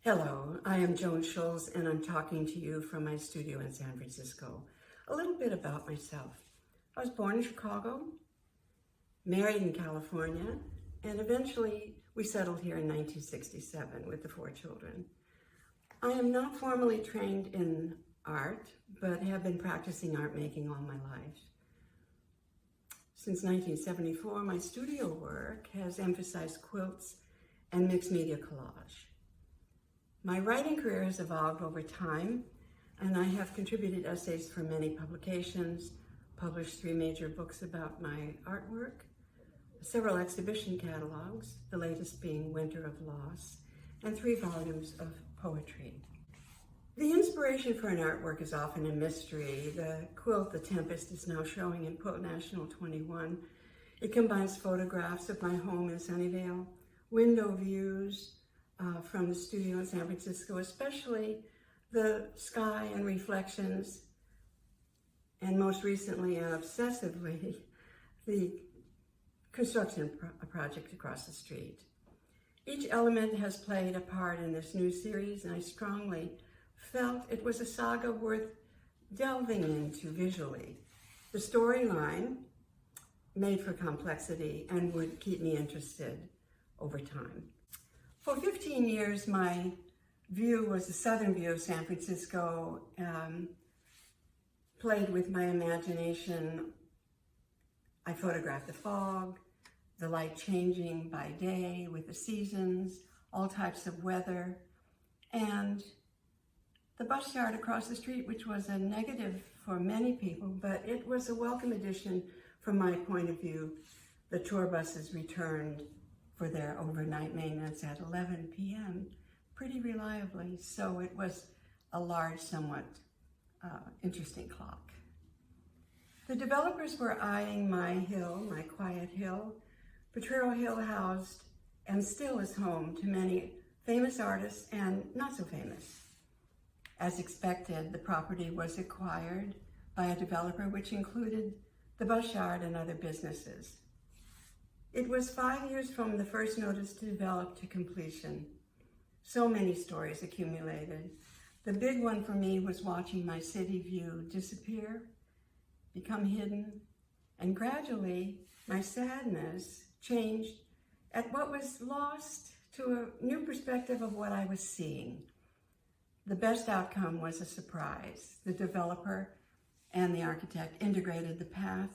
Hello, I am Joan Schulze and I'm talking to you from my studio in San Francisco. A little bit about myself. I was born in Chicago, married in California, and eventually we settled here in 1967 with the 4 children. I am not formally trained in art, but have been practicing art making all my life. Since 1974, my studio work has emphasized quilts and mixed media collage. My writing career has evolved over time, and I have contributed essays for many publications, published 3 major books about my artwork, several exhibition catalogs, the latest being Winter of Loss, and 3 volumes of poetry. The inspiration for an artwork is often a mystery. The quilt, the Tempest, is now showing in Quilt National 21. It combines photographs of my home in Sunnyvale, window views, from the studio in San Francisco, especially the sky and reflections, and most recently and obsessively, the construction project across the street. Each element has played a part in this new series, and I strongly felt it was a saga worth delving into visually. The storyline made for complexity and would keep me interested over time. For 15 years, my view was the southern view of San Francisco, played with my imagination. I photographed the fog, the light changing by day with the seasons, all types of weather, and the bus yard across the street, which was a negative for many people, but it was a welcome addition from my point of view. The tour buses returned for their overnight maintenance at 11 p.m. pretty reliably, so it was a large, somewhat interesting clock. The developers were eyeing my hill, my quiet hill. Potrero Hill housed and still is home to many famous artists and not so famous. As expected, the property was acquired by a developer which included the bus yard and other businesses. It was 5 years from the first notice to develop to completion. So many stories accumulated. The big one for me was watching my city view disappear, become hidden, and gradually my sadness changed at what was lost to a new perspective of what I was seeing. The best outcome was a surprise. The developer and the architect integrated the path,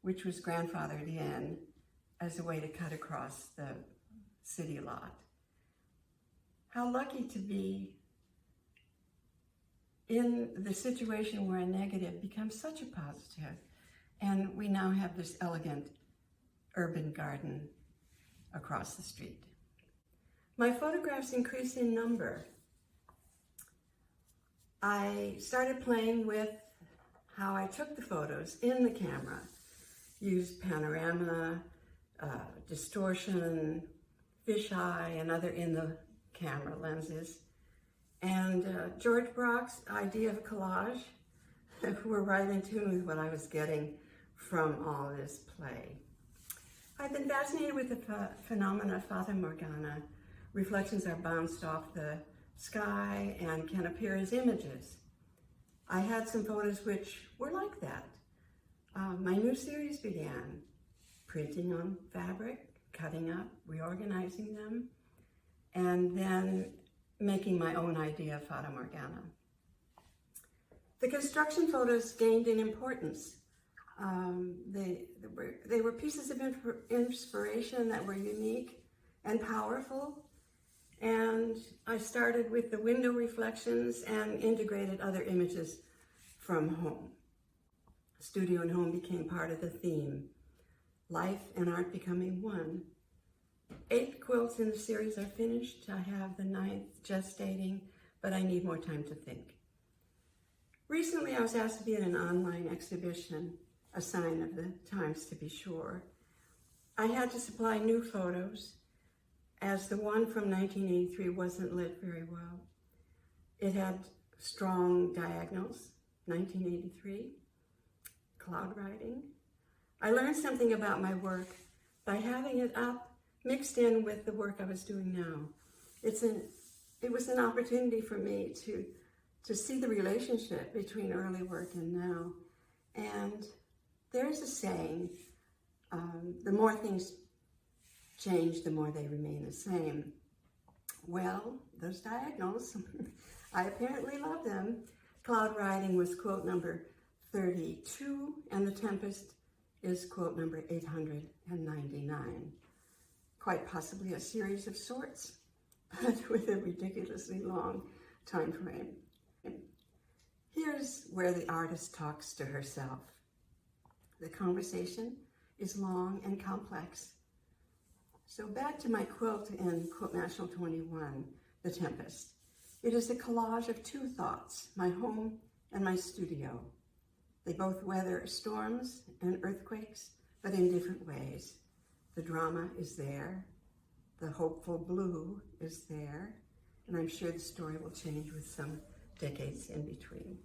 which was grandfathered in, as a way to cut across the city lot. How lucky to be in the situation where a negative becomes such a positive, and we now have this elegant urban garden across the street. My photographs increase in number. I started playing with how I took the photos in the camera, used panorama, distortion, fisheye, and other in-the-camera lenses. And George Brock's idea of collage were right in tune with what I was getting from all this play. I've been fascinated with the phenomena of Fata Morgana. Reflections are bounced off the sky and can appear as images. I had some photos which were like that. My new series began. Printing on fabric, cutting up, reorganizing them, and then making my own idea of Fata Morgana. The construction photos gained in importance. They were pieces of inspiration that were unique and powerful, and I started with the window reflections and integrated other images from home. Studio and home became part of the theme. Life and art becoming one. 8 quilts in the series are finished. I have the 9th gestating, but I need more time to think. Recently, I was asked to be at an online exhibition, a sign of the times to be sure. I had to supply new photos, as the one from 1983 wasn't lit very well. It had strong diagonals, 1983, cloud writing. I learned something about my work by having it up, mixed in with the work I was doing now. It's an it was an opportunity for me to see the relationship between early work and now. And there's a saying, the more things change, the more they remain the same. Well, those diagonals, I apparently love them. Cloud Riding was quote number 32, and the Tempest is quote number 899. Quite possibly a series of sorts, but with a ridiculously long time frame. Here's where the artist talks to herself. The conversation is long and complex. So back to my quilt in Quilt National 21, The Tempest. It is a collage of two thoughts, my home and my studio. They both weather storms and earthquakes, but in different ways. The drama is there, the hopeful blue is there, and I'm sure the story will change with some decades in between.